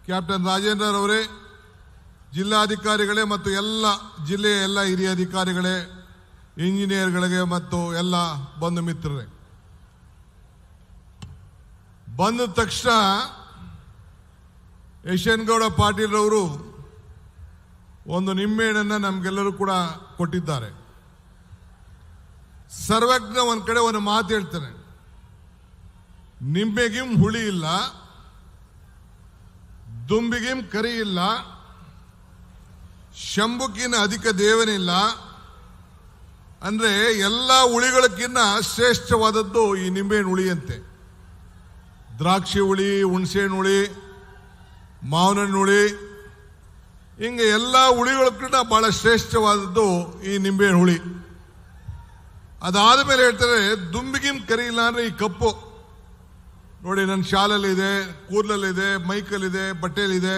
Captain Rajendra ಅವರೇ, ಜಿಲ್ಲಾಧಿಕಾರಿಗಳೇ ಮತ್ತು ಎಲ್ಲ ಜಿಲ್ಲೆಯ ಎಲ್ಲ ಹಿರಿಯ ಅಧಿಕಾರಿಗಳೇ, ಇಂಜಿನಿಯರ್ಗಳಿಗೆ ಮತ್ತು ಎಲ್ಲ ಬಂಧು ಮಿತ್ರರೇ, ಬಂದ ತಕ್ಷಣ ಯಶವಂತಗೌಡ ಪಾಟೀಲ್ ಅವರು ಒಂದು ನಿಂಬೆಹಣ್ಣನ್ನು ನಮಗೆಲ್ಲರೂ ಕೂಡ ಕೊಟ್ಟಿದ್ದಾರೆ. ಸರ್ವಜ್ಞ ಒಂದ್ ಕಡೆ ಒಂದು ಮಾತು ಹೇಳ್ತಾನೆ, ನಿಂಬೆಗಿಂ ಹುಳಿ ಇಲ್ಲ, ದುಂಬಿಗಿಂ ಕರಿ ಇಲ್ಲ, ಶಂಭುಕಿನ ಅಧಿಕ ದೇವನಿಲ್ಲ. ಅಂದ್ರೆ ಎಲ್ಲ ಹುಳಿಗಳಕ್ಕಿಂತ ಶ್ರೇಷ್ಠವಾದದ್ದು ಈ ನಿಂಬೆಹಣ್ಣು ಹುಳಿ ಅಂತೆ. ದ್ರಾಕ್ಷಿ ಹುಳಿ, ಹುಣಸೆಹಣ್ಣು ಹುಳಿ, ಮಾವಿನ ಹಣ್ಣು ಹುಳಿ, ಹಿಂಗೆ ಎಲ್ಲ ಹುಳಿಗಳಕ್ಕಿಂತ ಬಹಳ ಶ್ರೇಷ್ಠವಾದದ್ದು ಈ ನಿಂಬೆಹಣ್ಣು ಹುಳಿ. ಅದಾದ ಮೇಲೆ ಹೇಳ್ತಾರೆ, ದುಂಬಿಗಿಂ ಕರಿ ಇಲ್ಲ ಅಂದ್ರೆ ಈ ಕಪ್ಪು ನೋಡಿ, ನನ್ನ ಶಾಲಲ್ಲಿದೆ, ಕೂದಲಲ್ಲಿದೆ, ಮೈಕಲ್ಲಿದೆ, ಬಟ್ಟೆಯಲ್ಲಿದೆ.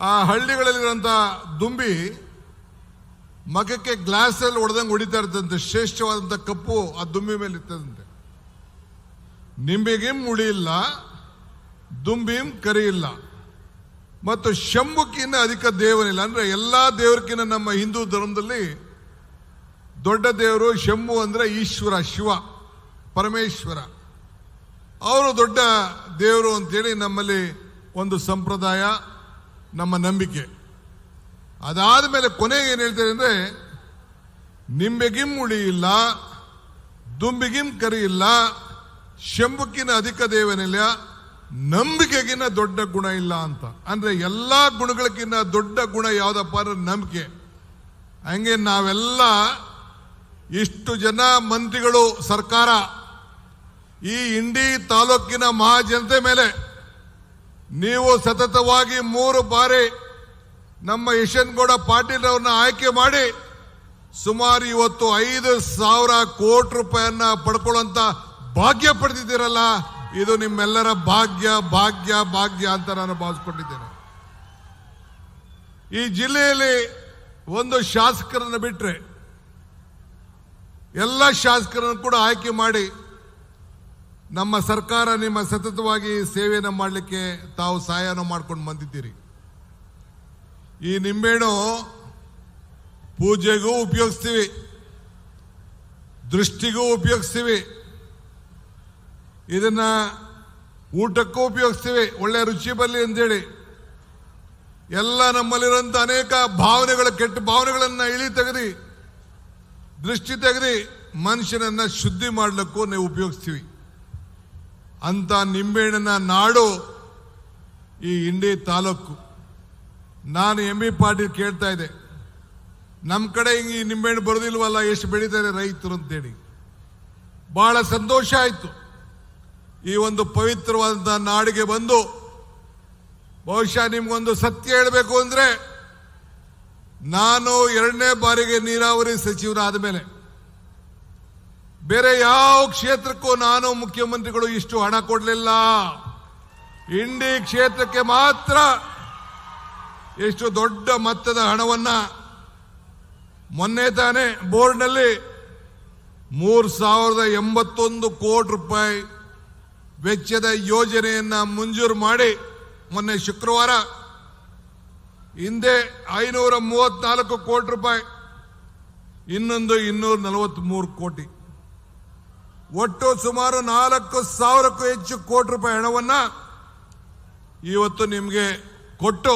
ಆ ಹಳ್ಳಿಗಳಲ್ಲಿರುವಂತ ದುಂಬಿ ಮಗಕ್ಕೆ ಗ್ಲಾಸಲ್ಲಿ ಹೊಡೆದಂಗೆ ಹೊಡಿತಾ ಇರ್ತದಂತೆ. ಶ್ರೇಷ್ಠವಾದಂಥ ಕಪ್ಪು ಆ ದುಂಬಿ ಮೇಲೆ ಇರ್ತದಂತೆ. ನಿಂಬೆಗಿಂ ಹುಳಿ ಇಲ್ಲ, ದುಂಬಿಂ ಕರಿ ಇಲ್ಲ, ಮತ್ತು ಶಂಭುಕಿನ್ನ ಅಧಿಕ ದೇವನಿಲ್ಲ. ಅಂದ್ರೆ ಎಲ್ಲಾ ದೇವರಿಗಿಂತ ನಮ್ಮ ಹಿಂದೂ ಧರ್ಮದಲ್ಲಿ ದೊಡ್ಡ ದೇವರು ಶಂಭು ಅಂದ್ರೆ ಈಶ್ವರ, ಶಿವ, ಪರಮೇಶ್ವರ. ಅವರು ದೊಡ್ಡ ದೇವರು ಅಂತೇಳಿ ನಮ್ಮಲ್ಲಿ ಒಂದು ಸಂಪ್ರದಾಯ, ನಮ್ಮ ನಂಬಿಕೆ. ಅದಾದ ಮೇಲೆ ಕೊನೆಗೆ ಏನ್ ಹೇಳ್ತಾರೆ ಅಂದ್ರೆ, ನಿಂಬೆಗಿಂ ಹುಳಿ ಇಲ್ಲ, ದುಂಬಿಗಿಂ ಕರಿ ಇಲ್ಲ, ಶಂಭುಕಿನ ಅಧಿಕ ದೇವನಿಲ್ಲ, ನಂಬಿಕೆಗಿನ್ನ ದೊಡ್ಡ ಗುಣ ಇಲ್ಲ ಅಂತ. ಅಂದ್ರೆ ಎಲ್ಲಾ ಗುಣಗಳಕ್ಕಿಂತ ದೊಡ್ಡ ಗುಣ ಯಾವ್ದಪ್ಪ ಅಂದ್ರೆ ನಂಬಿಕೆ. ಹಂಗೆ ನಾವೆಲ್ಲ ಇಷ್ಟು ಜನ ಮಂತ್ರಿಗಳು, ಸರ್ಕಾರ, ಈ ಇಂಡಿ ತಾಲೂಕಿನ ಮಹಾಜನತೆ ಮೇಲೆ ನೀವು ಸತತವಾಗಿ 3 ಬಾರಿ ನಮ್ಮ ಯಶವಂತಗೌಡ ಪಾಟೀಲ್ ಅವ್ರನ್ನ ಆಯ್ಕೆ ಮಾಡಿ ಸುಮಾರು ಇವತ್ತು 5,000 ಕೋಟಿ ರೂಪಾಯಿಯನ್ನ ಪಡ್ಕೊಳ್ಳುವಂತ ಭಾಗ್ಯ ಪಡೆದಿದ್ದೀರಲ್ಲ, ಇದು ನಿಮ್ಮೆಲ್ಲರ ಭಾಗ್ಯ ಭಾಗ್ಯ ಭಾಗ್ಯ ಅಂತ ನಾನು ಭಾವಿಸ್ಕೊಂಡಿದ್ದೇನೆ. ಈ ಜಿಲ್ಲೆಯಲ್ಲಿ ಒಂದು ಶಾಸಕರನ್ನು ಬಿಟ್ರೆ ಎಲ್ಲ ಶಾಸಕರನ್ನು ಕೂಡ ಆಯ್ಕೆ ಮಾಡಿ ನಮ್ಮ ಸರ್ಕಾರ ನಿಮ್ಮ ಸತತವಾಗಿ ಸೇವೆಯನ್ನು ಮಾಡಲಿಕ್ಕೆ ತಾವು ಸಹಾಯನ ಮಾಡ್ಕೊಂಡು ಬಂದಿದ್ದೀರಿ. ಈ ನಿಂಬೆಹಣ್ಣು ಪೂಜೆಗೂ ಉಪಯೋಗಿಸ್ತೀವಿ, ದೃಷ್ಟಿಗೂ ಉಪಯೋಗಿಸ್ತೀವಿ, ಇದನ್ನ ಊಟಕ್ಕೂ ಉಪಯೋಗಿಸ್ತೀವಿ, ಒಳ್ಳೆ ರುಚಿ ಬರಲಿ ಅಂತೇಳಿ. ಎಲ್ಲ ನಮ್ಮಲ್ಲಿರುವಂತ ಅನೇಕ ಭಾವನೆಗಳ, ಕೆಟ್ಟ ಭಾವನೆಗಳನ್ನ ಇಳಿ ತೆಗೆದು, ದೃಷ್ಟಿ ತೆಗೆದು ಮನುಷ್ಯನನ್ನ ಶುದ್ಧಿ ಮಾಡಲಿಕ್ಕೂ ನಾವು ಉಪಯೋಗಿಸ್ತೀವಿ. ಅಂತ ನಿಂಬೆಹಣ್ಣಿನ ನಾಡು ಈ ಇಂಡಿ ತಾಲೂಕು. ನಾನು ಎಂ.ಬಿ. ಪಾಟೀಲ್ ಕೇಳ್ತಾ ಇದ್ದೆ, ನಮ್ಮ ಕಡೆ ಹಿಂಗೆ ನಿಂಬೆಹಣ್ಣು ಬರೋದಿಲ್ವಲ್ಲ, ಎಷ್ಟು ಬೆಳೀತಾರೆ ರೈತರು ಅಂತೇಳಿ. ಬಹಳ ಸಂತೋಷ ಆಯ್ತು. ಈ ಒಂದು ಪವಿತ್ರವಾದಂತಹ ನಾಡಿಗೆ ಬಂದು, ಬಹುಶಃ ನಿಮ್ಗೊಂದು ಸತ್ಯ ಹೇಳಬೇಕು ಅಂದ್ರೆ, ನಾನು 2ನೇ ಬಾರಿಗೆ ನೀರಾವರಿ ಸಚಿವರಾದ ಮೇಲೆ ಬೇರೆ ಯಾವ ಕ್ಷೇತ್ರಕ್ಕೂ ನಾನು ಮುಖ್ಯಮಂತ್ರಿಗಳು ಇಷ್ಟು ಹಣ ಕೊಡಲಿಲ್ಲ. ಇಂಡಿ ಕ್ಷೇತ್ರಕ್ಕೆ ಮಾತ್ರ ಎಷ್ಟು ದೊಡ್ಡ ಮೊತ್ತದ ಹಣವನ್ನ ಮೊನ್ನೆ ತಾನೇ ಬೋರ್ಡ್ನಲ್ಲಿ 3,081 ಕೋಟಿ ರೂಪಾಯಿ ವೆಚ್ಚದ ಯೋಜನೆಯನ್ನ ಮಂಜೂರು ಮಾಡಿ ಮೊನ್ನೆ ಶುಕ್ರವಾರ, ಹಿಂದೆ 534 ಕೋಟಿ ರೂಪಾಯಿ, ಇನ್ನೊಂದು 243 ಕೋಟಿ, ಒಟ್ಟು ಸುಮಾರು 4,000ಕ್ಕೂ ಹೆಚ್ಚು ಕೋಟಿ ರೂಪಾಯಿ ಹಣವನ್ನ ಇವತ್ತು ನಿಮಗೆ ಕೊಟ್ಟು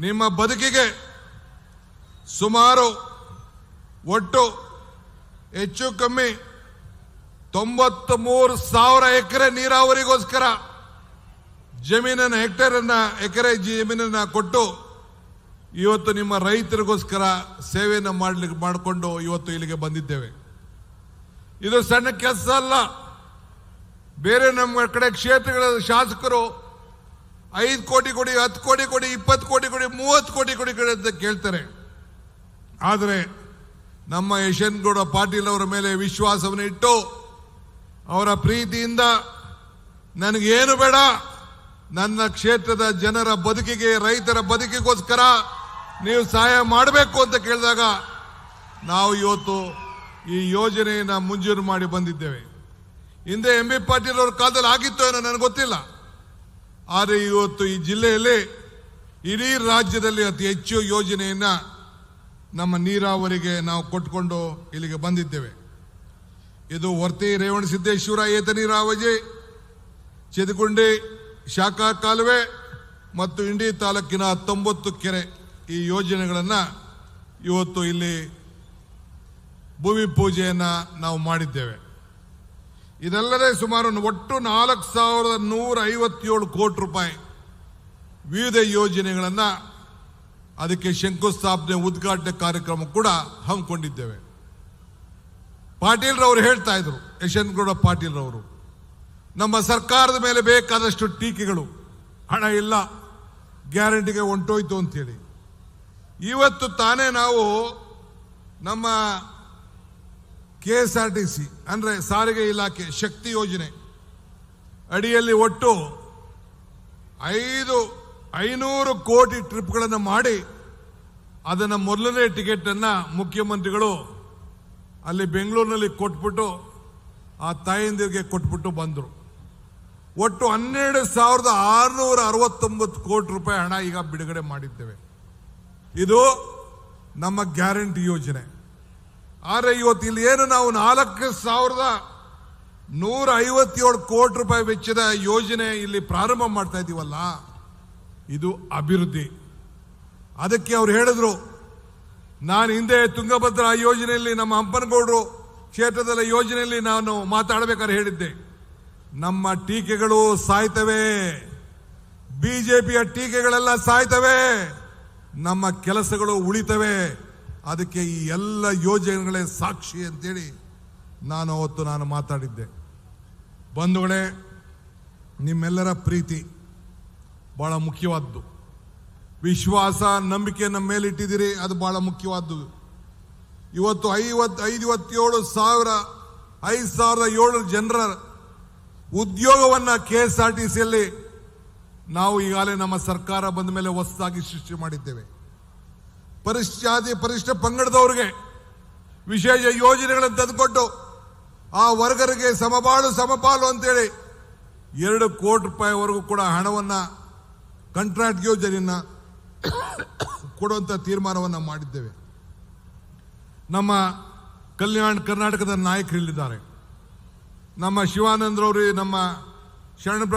ನಿಮ್ಮ ಬದುಕಿಗೆ ಸುಮಾರು ಒಟ್ಟು ಹೆಚ್ಚು ಕಮ್ಮಿ 93,000 ಎಕರೆ ನೀರಾವರಿಗೋಸ್ಕರ ಜಮೀನನ್ನ, ಎಕರೆ ಜಮೀನನ್ನ ಕೊಟ್ಟು ಇವತ್ತು ನಿಮ್ಮ ರೈತರಿಗೋಸ್ಕರ ಸೇವೆಯನ್ನು ಮಾಡಿಕೊಂಡು ಇವತ್ತು ಇಲ್ಲಿಗೆ ಬಂದಿದ್ದೇವೆ. ಇದು ಸಣ್ಣ ಕೆಲಸ ಅಲ್ಲ. ಬೇರೆ ನಮ್ಮ ಕಡೆ ಕ್ಷೇತ್ರಗಳ ಶಾಸಕರು 5 ಕೋಟಿ ಕೊಡಿ, 10 ಕೋಟಿ ಕೊಡಿ, 20 ಕೋಟಿ ಕೊಡಿ, 30 ಕೋಟಿ ಕೊಡಿ ಅಂತ ಕೇಳ್ತಾರೆ. ಆದರೆ ನಮ್ಮ ಯಶವಂತಗೌಡ ಪಾಟೀಲ್ ಅವರ ಮೇಲೆ ವಿಶ್ವಾಸವನ್ನು ಇಟ್ಟು, ಅವರ ಪ್ರೀತಿಯಿಂದ ನನಗೇನು ಬೇಡ, ನನ್ನ ಕ್ಷೇತ್ರದ ಜನರ ಬದುಕಿಗೆ, ರೈತರ ಬದುಕಿಗೋಸ್ಕರ ನೀವು ಸಹಾಯ ಮಾಡಬೇಕು ಅಂತ ಕೇಳಿದಾಗ ನಾವು ಇವತ್ತು ಈ ಯೋಜನೆಯನ್ನು ಮಂಜೂರು ಮಾಡಿ ಬಂದಿದ್ದೇವೆ. ಹಿಂದೆ ಎಂ.ಬಿ. ಪಾಟೀಲ್ ಅವರ ಕಾಲದಲ್ಲಿ ಆಗಿತ್ತು ಏನೋ ನನಗೆ ಗೊತ್ತಿಲ್ಲ. ಆದರೆ ಇವತ್ತು ಈ ಜಿಲ್ಲೆಯಲ್ಲಿ ಇಡೀ ರಾಜ್ಯದಲ್ಲಿ ಅತಿ ಹೆಚ್ಚು ಯೋಜನೆಯನ್ನ ನಮ್ಮ ನೀರಾವರಿಗೆ ನಾವು ಕೊಟ್ಟುಕೊಂಡು ಇಲ್ಲಿಗೆ ಬಂದಿದ್ದೇವೆ. ಇದು ವರ್ತಿ ರೇವಣಸಿದ್ದೇಶ್ವರ ಏತ ನೀರಾವರಿ, ಚೆದಗುಂಡಿ ಶಾಖಾ ಕಾಲುವೆ ಮತ್ತು ಇಂಡಿ ತಾಲೂಕಿನ 19 ಕೆರೆ ಈ ಯೋಜನೆಗಳನ್ನು ಇವತ್ತು ಇಲ್ಲಿ ಭೂಮಿ ಪೂಜೆಯನ್ನು ನಾವು ಮಾಡಿದ್ದೇವೆ. ಇದಲ್ಲದೆ ಸುಮಾರು ಒಟ್ಟು 4,157 ಕೋಟಿ ರೂಪಾಯಿ ವಿವಿಧ ಯೋಜನೆಗಳನ್ನು ಅದಕ್ಕೆ ಶಂಕುಸ್ಥಾಪನೆ ಉದ್ಘಾಟನೆ ಕಾರ್ಯಕ್ರಮ ಕೂಡ ಹಮ್ಮಿಕೊಂಡಿದ್ದೇವೆ. ಪಾಟೀಲ್ ರವರು ಹೇಳ್ತಾ ಇದ್ರು, ಯಶವಂತಗೌಡ ಪಾಟೀಲ್ ರವರು, ನಮ್ಮ ಸರ್ಕಾರದ ಮೇಲೆ ಬೇಕಾದಷ್ಟು ಟೀಕೆಗಳು, ಹಣ ಇಲ್ಲ, ಗ್ಯಾರಂಟಿಗೆ ಹೊಂಟೋಯ್ತು ಅಂತೇಳಿ. ಇವತ್ತು ತಾನೇ ನಾವು ನಮ್ಮ KSRTC ಅಂದರೆ ಸಾರಿಗೆ ಇಲಾಖೆ ಶಕ್ತಿ ಯೋಜನೆ ಅಡಿಯಲ್ಲಿ ಒಟ್ಟು 500 ಕೋಟಿ ಟ್ರಿಪ್ಗಳನ್ನು ಮಾಡಿ ಅದನ್ನು ಮೊದಲನೇ ಟಿಕೆಟನ್ನು ಮುಖ್ಯಮಂತ್ರಿಗಳು ಅಲ್ಲಿ ಬೆಂಗಳೂರಿನಲ್ಲಿ ಕೊಟ್ಬಿಟ್ಟು ಆ ತಾಯಂದಿರಿಗೆ ಕೊಟ್ಬಿಟ್ಟು ಬಂದರು. ಒಟ್ಟು 12,669 ಕೋಟಿ ರೂಪಾಯಿ ಹಣ ಈಗ ಬಿಡುಗಡೆ ಮಾಡಿದ್ದೇವೆ. ಇದು ನಮ್ಮ ಗ್ಯಾರಂಟಿ ಯೋಜನೆ. ಆದರೆ ಇವತ್ತು ಇಲ್ಲಿ ಏನು ನಾವು 4,157 ಕೋಟಿ ರೂಪಾಯಿ ವೆಚ್ಚದ ಯೋಜನೆ ಇಲ್ಲಿ ಪ್ರಾರಂಭ ಮಾಡ್ತಾ ಇದ್ದೀವಲ್ಲ, ಇದು ಅಭಿವೃದ್ಧಿ. ಅದಕ್ಕೆ ಅವ್ರು ಹೇಳಿದ್ರು, ನಾನು ಹಿಂದೆ ತುಂಗಭದ್ರಾ ಯೋಜನೆಯಲ್ಲಿ ನಮ್ಮ ಹಂಪನಗೌಡರು ಕ್ಷೇತ್ರದ ಯೋಜನೆಯಲ್ಲಿ ನಾನು ಮಾತಾಡಬೇಕಾದ್ರೆ ಹೇಳಿದ್ದೆ, ನಮ್ಮ ಟೀಕೆಗಳು ಸಾಯ್ತವೆ, ಬಿಜೆಪಿಯ ಟೀಕೆಗಳೆಲ್ಲ ಸಾಯ್ತವೆ, ನಮ್ಮ ಕೆಲಸಗಳು ಉಳಿತವೆ. ಅದಕ್ಕೆ ಈ ಎಲ್ಲ ಯೋಜನೆಗಳೇ ಸಾಕ್ಷಿ ಅಂತೇಳಿ ನಾನು ಮಾತಾಡಿದ್ದೆ. ಬಂಧುಗಳೇ, ನಿಮ್ಮೆಲ್ಲರ ಪ್ರೀತಿ ಬಹಳ ಮುಖ್ಯವಾದ್ದು. ವಿಶ್ವಾಸ, ನಂಬಿಕೆ ನಮ್ಮ ಮೇಲೆ ಇಟ್ಟಿದ್ದೀರಿ, ಅದು ಬಹಳ ಮುಖ್ಯವಾದ್ದು. ಇವತ್ತು 5,700 ಜನರ ಉದ್ಯೋಗವನ್ನು KSRTCಯಲ್ಲಿ ನಾವು ಈಗಾಗಲೇ ನಮ್ಮ ಸರ್ಕಾರ ಬಂದ ಮೇಲೆ ಹೊಸದಾಗಿ ಸೃಷ್ಟಿ ಮಾಡಿದ್ದೇವೆ. ಪರಿಶಿಷ್ಟ ಪರಿಶಿಷ್ಟ ಪಂಗಡದವರಿಗೆ ವಿಶೇಷ ಯೋಜನೆಗಳನ್ನು ತಂದುಕೊಟ್ಟು ಆ ವರ್ಗರಿಗೆ ಸಮಬಾಳು ಸಮಪಾಲು ಅಂತೇಳಿ 2 ಕೋಟಿ ರೂಪಾಯಿವರೆಗೂ ಕೂಡ ಹಣವನ್ನು ಕಾಂಟ್ರಾಕ್ಟ್ ಯೋಜನೆಯನ್ನು ಕೊಡುವಂಥ ತೀರ್ಮಾನವನ್ನು ಮಾಡಿದ್ದೇವೆ. ನಮ್ಮ ಕಲ್ಯಾಣ ಕರ್ನಾಟಕದ ನಾಯಕರಿಲ್ಲಿದ್ದಾರೆ. ನಮ್ಮ ಶಿವಾನಂದ್ರವರು, ನಮ್ಮ ಶರಣ್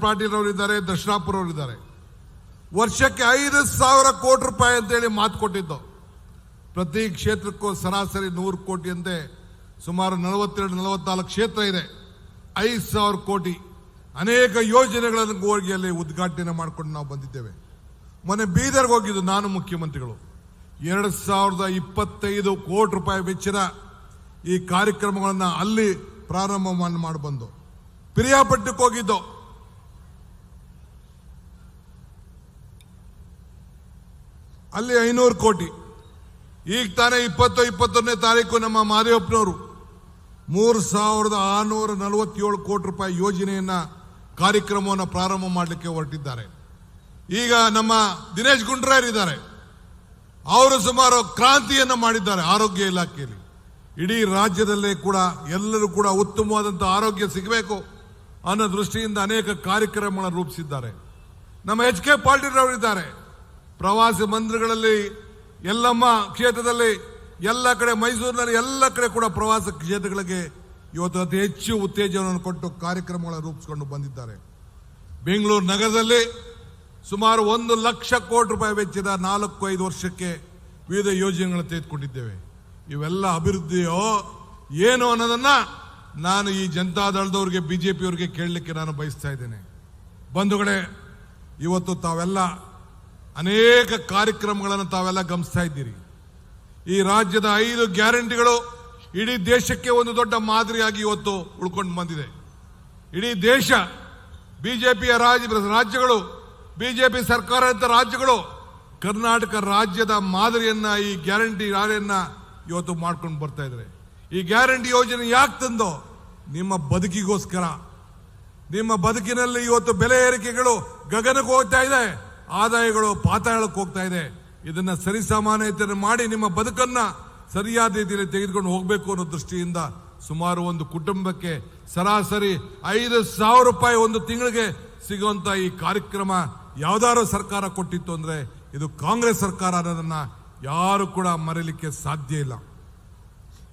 ಪಾಟೀಲ್ ಅವರಿದ್ದಾರೆ, ದರ್ಶನಾಪುರ ಅವರಿದ್ದಾರೆ. ವರ್ಷಕ್ಕೆ 5,000 ಕೋಟಿ ರೂಪಾಯಿ ಅಂತೇಳಿ ಮಾತು ಕೊಟ್ಟಿದ್ದು. ಪ್ರತಿ ಕ್ಷೇತ್ರಕ್ಕೂ ಸರಾಸರಿ 100 ಕೋಟಿ ಅಂತೆ ಸುಮಾರು 42-44 ಕ್ಷೇತ್ರ ಇದೆ. 5,000 ಕೋಟಿ ಅನೇಕ ಯೋಜನೆಗಳನ್ನು ಗೋರ್ಗಿಯಲ್ಲಿ ಉದ್ಘಾಟನೆ ಮಾಡಿಕೊಂಡು ನಾವು ಬಂದಿದ್ದೇವೆ. ಮೊನ್ನೆ ಬೀದರ್ಗೆ ಹೋಗಿದ್ದು ನಾನು, ಮುಖ್ಯಮಂತ್ರಿಗಳು 2,025 ಕೋಟಿ ರೂಪಾಯಿ ವೆಚ್ಚದ ಈ ಕಾರ್ಯಕ್ರಮಗಳನ್ನು ಅಲ್ಲಿ ಪ್ರಾರಂಭ ಮಾಡಿ ಬಂದು, ಪಿರಿಯಾಪಟ್ಟಣಕ್ಕೆ ಹೋಗಿದ್ದು, ಅಲ್ಲಿ 500 ಕೋಟಿ. ಈಗ ತಾನೇ 20-21ನೇ ತಾರೀಕು ನಮ್ಮ ಮಾದೇವಪ್ಪನವರು 3,647 ಕೋಟಿ ರೂಪಾಯಿ ಯೋಜನೆಯನ್ನ ಕಾರ್ಯಕ್ರಮವನ್ನು ಪ್ರಾರಂಭ ಮಾಡಲಿಕ್ಕೆ ಹೊರಟಿದ್ದಾರೆ. ಈಗ ನಮ್ಮ ದಿನೇಶ್ ಗುಂಡೂರಾವ್ ಇದ್ದಾರೆ, ಅವರು ಸುಮಾರು ಕ್ರಾಂತಿಯನ್ನು ಮಾಡಿದ್ದಾರೆ ಆರೋಗ್ಯ ಇಲಾಖೆಯಲ್ಲಿ. ಇಡೀ ರಾಜ್ಯದಲ್ಲೇ ಕೂಡ ಎಲ್ಲರೂ ಕೂಡ ಉತ್ತಮವಾದಂಥ ಆರೋಗ್ಯ ಸಿಗಬೇಕು ಅನ್ನೋ ದೃಷ್ಟಿಯಿಂದ ಅನೇಕ ಕಾರ್ಯಕ್ರಮಗಳನ್ನು ರೂಪಿಸಿದ್ದಾರೆ. ನಮ್ಮ HK ಪಾಟೀಲ್ ಅವರಿದ್ದಾರೆ, ಪ್ರವಾಸಿ ಮಂದಿರಗಳಲ್ಲಿ, ಎಲ್ಲಮ್ಮ ಕ್ಷೇತ್ರದಲ್ಲಿ, ಎಲ್ಲ ಕಡೆ, ಮೈಸೂರಿನಲ್ಲಿ ಎಲ್ಲ ಕಡೆ ಕೂಡ ಪ್ರವಾಸ ಕ್ಷೇತ್ರಗಳಿಗೆ ಇವತ್ತು ಅತಿ ಹೆಚ್ಚು ಉತ್ತೇಜನವನ್ನು ಕೊಟ್ಟು ಕಾರ್ಯಕ್ರಮಗಳನ್ನು ರೂಪಿಸಿಕೊಂಡು ಬಂದಿದ್ದಾರೆ. ಬೆಂಗಳೂರು ನಗರದಲ್ಲಿ ಸುಮಾರು 1 ಲಕ್ಷ ಕೋಟಿ ರೂಪಾಯಿ ವೆಚ್ಚದ 4-5 ವರ್ಷಕ್ಕೆ ವಿವಿಧ ಯೋಜನೆಗಳನ್ನು ತೆಗೆದುಕೊಂಡಿದ್ದೇವೆ. ಇವೆಲ್ಲ ಅಭಿವೃದ್ಧಿಯೋ ಏನು ಅನ್ನೋದನ್ನ ನಾನು ಈ ಜನತಾದಳದವ್ರಿಗೆ, ಬಿಜೆಪಿಯವರಿಗೆ ಕೇಳಲಿಕ್ಕೆ ನಾನು ಬಯಸ್ತಾ ಇದ್ದೇನೆ. ಬಂಧುಗಳೇ, ಇವತ್ತು ತಾವೆಲ್ಲ ಅನೇಕ ಕಾರ್ಯಕ್ರಮಗಳನ್ನು ತಾವೆಲ್ಲ ಗಮನಿಸ್ತಾ ಇದ್ದೀರಿ. ಈ ರಾಜ್ಯದ 5 ಗ್ಯಾರಂಟಿಗಳು ಇಡೀ ದೇಶಕ್ಕೆ ಒಂದು ದೊಡ್ಡ ಮಾದರಿಯಾಗಿ ಇವತ್ತು ಉಳ್ಕೊಂಡು ಬಂದಿದೆ. ಇಡೀ ದೇಶ, ಬಿಜೆಪಿಯ ರಾಜ್ಯಗಳು, ಬಿಜೆಪಿ ಸರ್ಕಾರದ ರಾಜ್ಯಗಳು ಕರ್ನಾಟಕ ರಾಜ್ಯದ ಮಾದರಿಯನ್ನ, ಈ ಗ್ಯಾರಂಟಿ ಯಾರೆಯನ್ನ ಇವತ್ತು ಮಾಡ್ಕೊಂಡು ಬರ್ತಾ ಇದ್ದಾರೆ. ಈ ಗ್ಯಾರಂಟಿ ಯೋಜನೆ ಯಾಕೆ ತಂದೋ? ನಿಮ್ಮ ಬದುಕಿಗೋಸ್ಕರ. ನಿಮ್ಮ ಬದುಕಿನಲ್ಲಿ ಇವತ್ತು ಬೆಲೆ ಏರಿಕೆಗಳು ಗಗನಕ್ಕೆ ಹೋಗ್ತಾ ಇದೆ, ಆದಾಯಗಳು ಪಾತಾಳಕ್ಕೆ ಹೋಗ್ತಾ ಇದೆ. ಇದನ್ನ ಸರಿಸಮಾನತೆ ಮಾಡಿ ನಿಮ್ಮ ಬದುಕನ್ನ ಸರಿಯಾದ ರೀತಿಯಲ್ಲಿ ತೆಗೆದುಕೊಂಡು ಹೋಗಬೇಕು ಅನ್ನೋ ದೃಷ್ಟಿಯಿಂದ ಸುಮಾರು ಒಂದು ಕುಟುಂಬಕ್ಕೆ ಸರಾಸರಿ 5,000 ರೂಪಾಯಿ ಒಂದು ತಿಂಗಳಿಗೆ ಸಿಗುವಂತ ಈ ಕಾರ್ಯಕ್ರಮ ಯಾವ್ದಾದ್ರು ಸರ್ಕಾರ ಕೊಟ್ಟಿತ್ತು ಅಂದ್ರೆ ಇದು ಕಾಂಗ್ರೆಸ್ ಸರ್ಕಾರ ಅನ್ನೋದನ್ನ ಯಾರು ಕೂಡ ಮರೆಯಲಿಕ್ಕೆ ಸಾಧ್ಯ ಇಲ್ಲ.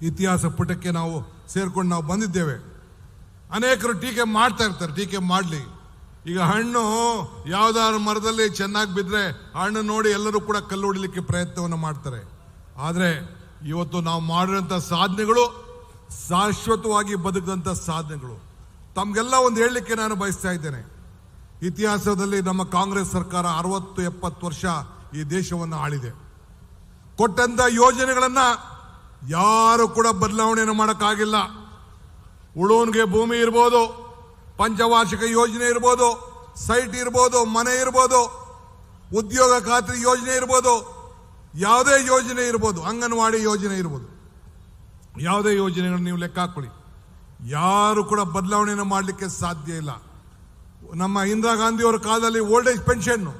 ಇತಿಹಾಸ ಪುಟಕ್ಕೆ ನಾವು ಸೇರ್ಕೊಂಡು ನಾವು ಬಂದಿದ್ದೇವೆ. ಅನೇಕರು ಟೀಕೆ ಮಾಡ್ತಾ ಇರ್ತಾರೆ, ಟೀಕೆ ಮಾಡಲಿ. ಈಗ ಹಣ್ಣು ಯಾವ್ದಾದ್ರು ಮರದಲ್ಲಿ ಚೆನ್ನಾಗಿ ಬಿದ್ದರೆ ಹಣ್ಣು ನೋಡಿ ಎಲ್ಲರೂ ಕೂಡ ಕಲ್ಲು ಹೊಡಿಲಿಕ್ಕೆ ಪ್ರಯತ್ನವನ್ನು ಮಾಡ್ತಾರೆ. ಆದರೆ ಇವತ್ತು ನಾವು ಮಾಡಿರೋಂಥ ಸಾಧನೆಗಳು ಶಾಶ್ವತವಾಗಿ ಬದುಕಂಥ ಸಾಧನೆಗಳು. ತಮಗೆಲ್ಲ ಒಂದು ಹೇಳಲಿಕ್ಕೆ ನಾನು ಬಯಸ್ತಾ ಇದ್ದೇನೆ. ಇತಿಹಾಸದಲ್ಲಿ ನಮ್ಮ ಕಾಂಗ್ರೆಸ್ ಸರ್ಕಾರ 60-70 ವರ್ಷ ಈ ದೇಶವನ್ನು ಆಳಿದೆ. ಕೊಟ್ಟಂತ ಯೋಜನೆಗಳನ್ನ ಯಾರು ಕೂಡ ಬದಲಾವಣೆಯನ್ನು ಮಾಡೋಕ್ಕಾಗಿಲ್ಲ. ಉಳೋನ್ಗೆ ಭೂಮಿ ಇರ್ಬೋದು, ಪಂಚವಾರ್ಷಿಕ ಯೋಜನೆ ಇರ್ಬೋದು, ಸೈಟ್ ಇರ್ಬೋದು, ಮನೆ ಇರ್ಬೋದು, ಉದ್ಯೋಗ ಖಾತ್ರಿ ಯೋಜನೆ ಇರ್ಬೋದು, ಯಾವುದೇ ಯೋಜನೆ ಇರ್ಬೋದು, ಅಂಗನವಾಡಿ ಯೋಜನೆ ಇರ್ಬೋದು, ಯಾವುದೇ ಯೋಜನೆಗಳನ್ನು ನೀವು ಲೆಕ್ಕ ಹಾಕೊಳ್ಳಿ, ಯಾರು ಕೂಡ ಬದಲಾವಣೆಯನ್ನು ಮಾಡಲಿಕ್ಕೆ ಸಾಧ್ಯ ಇಲ್ಲ. ನಮ್ಮ ಇಂದಿರಾ ಗಾಂಧಿಯವರ ಕಾಲದಲ್ಲಿ ಓಲ್ಡ್ ಏಜ್ ಪೆನ್ಷನ್ನು,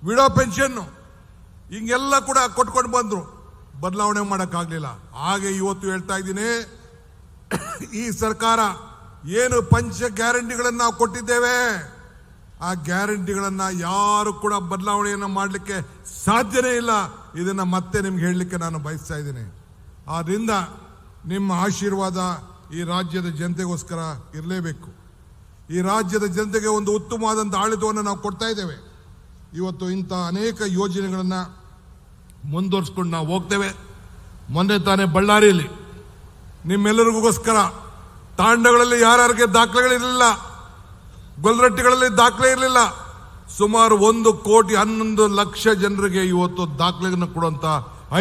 ವಿಡೋ ಪೆನ್ಷನ್ನು ಹಿಂಗೆಲ್ಲ ಕೂಡ ಕೊಟ್ಕೊಂಡು ಬಂದರು, ಬದಲಾವಣೆ ಮಾಡೋಕ್ಕಾಗಲಿಲ್ಲ. ಹಾಗೆ ಇವತ್ತು ಹೇಳ್ತಾ ಇದ್ದೀನಿ, ಈ ಸರ್ಕಾರ ಏನು ಪಂಚ ಗ್ಯಾರಂಟಿಗಳನ್ನು ನಾವು ಕೊಟ್ಟಿದ್ದೇವೆ, ಆ ಗ್ಯಾರಂಟಿಗಳನ್ನು ಯಾರು ಕೂಡ ಬದಲಾವಣೆಯನ್ನು ಮಾಡಲಿಕ್ಕೆ ಸಾಧ್ಯನೇ ಇಲ್ಲ. ಇದನ್ನು ಮತ್ತೆ ನಿಮ್ಗೆ ಹೇಳಲಿಕ್ಕೆ ನಾನು ಬಯಸ್ತಾ ಇದ್ದೀನಿ. ಆದ್ದರಿಂದ ನಿಮ್ಮ ಆಶೀರ್ವಾದ ಈ ರಾಜ್ಯದ ಜನತೆಗೋಸ್ಕರ ಇರಲೇಬೇಕು. ಈ ರಾಜ್ಯದ ಜನತೆಗೆ ಒಂದು ಉತ್ತಮವಾದಂಥ ಆಡಳಿತವನ್ನು ನಾವು ಕೊಡ್ತಾ ಇದ್ದೇವೆ. ಇವತ್ತು ಇಂಥ ಅನೇಕ ಯೋಜನೆಗಳನ್ನು ಮುಂದುವರಿಸ್ಕೊಂಡು ನಾವು ಹೋಗ್ತೇವೆ. ಮೊನ್ನೆ ತಾನೇ ಬಳ್ಳಾರಿಯಲ್ಲಿ ನಿಮ್ಮೆಲ್ಲರಿಗೋಸ್ಕರ ತಾಂಡಗಳಲ್ಲಿ ಯಾರ್ಯಾರಿಗೆ ದಾಖಲೆಗಳಿರಲಿಲ್ಲ, ಗೊಲ್ರಟ್ಟಿಗಳಲ್ಲಿ ದಾಖಲೆ ಇರಲಿಲ್ಲ, ಸುಮಾರು 1,11,00,000 ಜನರಿಗೆ ಇವತ್ತು ದಾಖಲೆಯನ್ನು ಕೊಡುವಂತ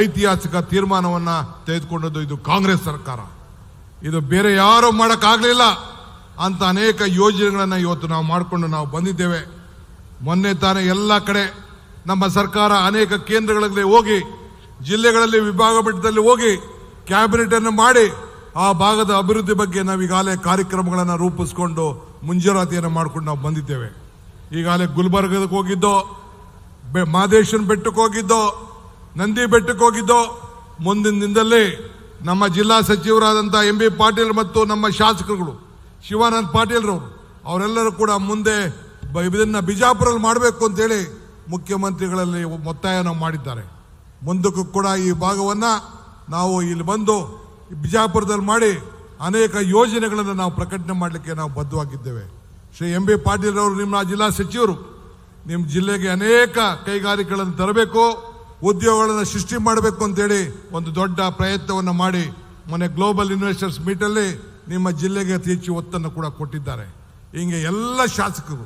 ಐತಿಹಾಸಿಕ ತೀರ್ಮಾನವನ್ನ ತೆಗೆದುಕೊಂಡದ್ದು ಇದು ಕಾಂಗ್ರೆಸ್ ಸರ್ಕಾರ. ಇದು ಬೇರೆ ಯಾರು ಮಾಡೋಕ್ಕಾಗಲಿಲ್ಲ ಅಂತ ಅನೇಕ ಯೋಜನೆಗಳನ್ನು ಇವತ್ತು ನಾವು ಮಾಡಿಕೊಂಡು ನಾವು ಬಂದಿದ್ದೇವೆ. ಮೊನ್ನೆ ತಾನೇ ಎಲ್ಲ ಕಡೆ ನಮ್ಮ ಸರ್ಕಾರ ಅನೇಕ ಕೇಂದ್ರಗಳಲ್ಲಿ ಹೋಗಿ, ಜಿಲ್ಲೆಗಳಲ್ಲಿ ವಿಭಾಗ ಮಟ್ಟದಲ್ಲಿ ಹೋಗಿ ಕ್ಯಾಬಿನೆಟ್ ಅನ್ನು ಮಾಡಿ ಆ ಭಾಗದ ಅಭಿವೃದ್ಧಿ ಬಗ್ಗೆ ನಾವು ಈಗಾಗಲೇ ಕಾರ್ಯಕ್ರಮಗಳನ್ನು ರೂಪಿಸ್ಕೊಂಡು ಮುಂಜಾಗ್ರತೆಯನ್ನು ಮಾಡ್ಕೊಂಡು ನಾವು ಬಂದಿದ್ದೇವೆ. ಈಗಾಗಲೇ ಗುಲ್ಬರ್ಗಕ್ಕೆ ಹೋಗಿದ್ದೋ, ಮಹದೇಶ್ವರ ಬೆಟ್ಟಕ್ಕೆ ಹೋಗಿದ್ದೋ, ನಂದಿ ಬೆಟ್ಟಕ್ಕೆ ಹೋಗಿದ್ದೋ. ಮುಂದಿನ ದಿನದಲ್ಲಿ ನಮ್ಮ ಜಿಲ್ಲಾ ಸಚಿವರಾದಂಥ MB ಪಾಟೀಲ್ ಮತ್ತು ನಮ್ಮ ಶಾಸಕರುಗಳು ಶಿವಾನಂದ ಪಾಟೀಲ್ರವರು ಅವರೆಲ್ಲರೂ ಕೂಡ ಮುಂದೆ ಇದನ್ನ ಬಿಜಾಪುರಲ್ಲಿ ಮಾಡಬೇಕು ಅಂತೇಳಿ ಮುಖ್ಯಮಂತ್ರಿಗಳಲ್ಲಿ ಒತ್ತಾಯನ ಮಾಡಿದ್ದಾರೆ. ಮುಂದಕ್ಕೂ ಕೂಡ ಈ ಭಾಗವನ್ನು ನಾವು ಇಲ್ಲಿ ಬಂದು ಬಿಜಾಪುರದಲ್ಲಿ ಮಾಡಿ ಅನೇಕ ಯೋಜನೆಗಳನ್ನು ನಾವು ಪ್ರಕಟಣೆ ಮಾಡಲಿಕ್ಕೆ ನಾವು ಬದ್ಧವಾಗಿದ್ದೇವೆ. ಶ್ರೀ MB ಪಾಟೀಲ್ ಅವರು ನಿಮ್ಮ ಜಿಲ್ಲಾ ಸಚಿವರು, ನಿಮ್ಮ ಜಿಲ್ಲೆಗೆ ಅನೇಕ ಕೈಗಾರಿಕೆಗಳನ್ನು ತರಬೇಕು, ಉದ್ಯೋಗಗಳನ್ನು ಸೃಷ್ಟಿ ಮಾಡಬೇಕು ಅಂತೇಳಿ ಒಂದು ದೊಡ್ಡ ಪ್ರಯತ್ನವನ್ನು ಮಾಡಿ ಮೊನ್ನೆ ಗ್ಲೋಬಲ್ ಇನ್ವೆಸ್ಟರ್ಸ್ ಮೀಟಲ್ಲಿ ನಿಮ್ಮ ಜಿಲ್ಲೆಗೆ ಅತಿ ಹೆಚ್ಚು ಒತ್ತನ್ನು ಕೂಡ ಕೊಟ್ಟಿದ್ದಾರೆ. ಹಿಂಗೆ ಎಲ್ಲ ಶಾಸಕರು,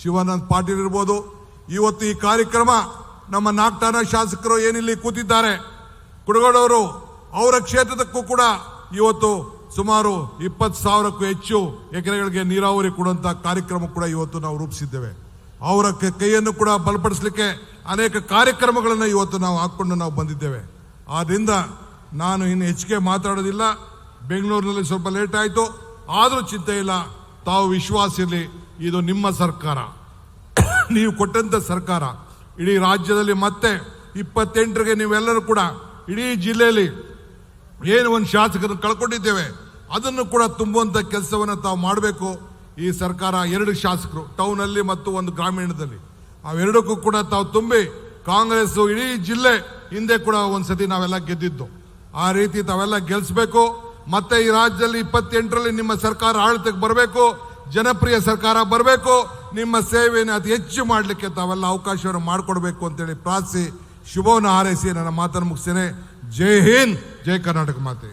ಶಿವಾನಂದ ಪಾಟೀಲ್ ಇರ್ಬೋದು, ಇವತ್ತು ಈ ಕಾರ್ಯಕ್ರಮ ನಮ್ಮ ನಾಗ್ಠಾಣ ಶಾಸಕರು ಏನಿಲ್ಲಿ ಕೂತಿದ್ದಾರೆ, ಕುಡಗೋಡವರು, ಅವರ ಕ್ಷೇತ್ರದಕ್ಕೂ ಕೂಡ ಇವತ್ತು ಸುಮಾರು 20,000ಕ್ಕೂ ಹೆಚ್ಚು ಎಕರೆಗಳಿಗೆ ನೀರಾವರಿ ಕೊಡುವಂತಹ ಕಾರ್ಯಕ್ರಮ ಕೂಡ ಇವತ್ತು ನಾವು ರೂಪಿಸಿದ್ದೇವೆ. ಅವರ ಕೈಯನ್ನು ಕೂಡ ಬಲಪಡಿಸಲಿಕ್ಕೆ ಅನೇಕ ಕಾರ್ಯಕ್ರಮಗಳನ್ನು ಇವತ್ತು ನಾವು ಹಾಕೊಂಡು ನಾವು ಬಂದಿದ್ದೇವೆ. ಆದ್ರಿಂದ ನಾನು ಇನ್ನು ಹೆಚ್ಚಿಗೆ ಮಾತಾಡೋದಿಲ್ಲ. ಬೆಂಗಳೂರಿನಲ್ಲಿ ಸ್ವಲ್ಪ ಲೇಟ್ ಆಯಿತು, ಆದರೂ ಚಿಂತೆ ಇಲ್ಲ, ತಾವು ವಿಶ್ವಾಸ ಇರಲಿ, ಇದು ನಿಮ್ಮ ಸರ್ಕಾರ, ನೀವು ಕೊಟ್ಟಂತ ಸರ್ಕಾರ. ಇಡೀ ರಾಜ್ಯದಲ್ಲಿ ಮತ್ತೆ 28ರಿಗೆ ನೀವೆಲ್ಲರೂ ಕೂಡ ಇಡೀ ಜಿಲ್ಲೆಯಲ್ಲಿ ಏನು ಒಂದು ಶಾಸಕರನ್ನು ಕಳ್ಕೊಂಡಿದ್ದೇವೆ ಅದನ್ನು ಕೂಡ ತುಂಬುವಂತ ಕೆಲಸವನ್ನು ತಾವು ಮಾಡಬೇಕು. ಈ ಸರ್ಕಾರ 2 ಶಾಸಕರು ಟೌನಲ್ಲಿ ಮತ್ತು ಒಂದು ಗ್ರಾಮೀಣದಲ್ಲಿ, ಅವೆರಡಕ್ಕೂ ಕೂಡ ತಾವು ತುಂಬಿ, ಕಾಂಗ್ರೆಸ್ ಇಡೀ ಜಿಲ್ಲೆ ಹಿಂದೆ ಕೂಡ ಒಂದ್ಸತಿ ನಾವೆಲ್ಲ ಗೆದ್ದಿದ್ದು, ಆ ರೀತಿ ತಾವೆಲ್ಲ ಗೆಲ್ಲಿಸಬೇಕು. ಮತ್ತೆ ಈ ರಾಜ್ಯದಲ್ಲಿ 28ರಲ್ಲಿ ನಿಮ್ಮ ಸರ್ಕಾರ ಆಡಳಿತಕ್ಕೆ ಬರಬೇಕು, ಜನಪ್ರಿಯ ಸರ್ಕಾರ ಬರಬೇಕು, ನಿಮ್ಮ ಸೇವೆಯನ್ನು ಅತಿ ಹೆಚ್ಚು ಮಾಡಲಿಕ್ಕೆ ತಾವೆಲ್ಲ ಅವಕಾಶವನ್ನು ಮಾಡಿಕೊಡ್ಬೇಕು ಅಂತೇಳಿ ಪ್ರಾರ್ಥಿಸಿ ಶುಭವನ್ನು ಹಾರೈಸಿ ನನ್ನ ಮಾತನ್ನು ಮುಗಿಸ್ತೇನೆ. ಜೈ ಹಿಂದ್, ಜೈ ಕರ್ನಾಟಕ ಮಾತೆ.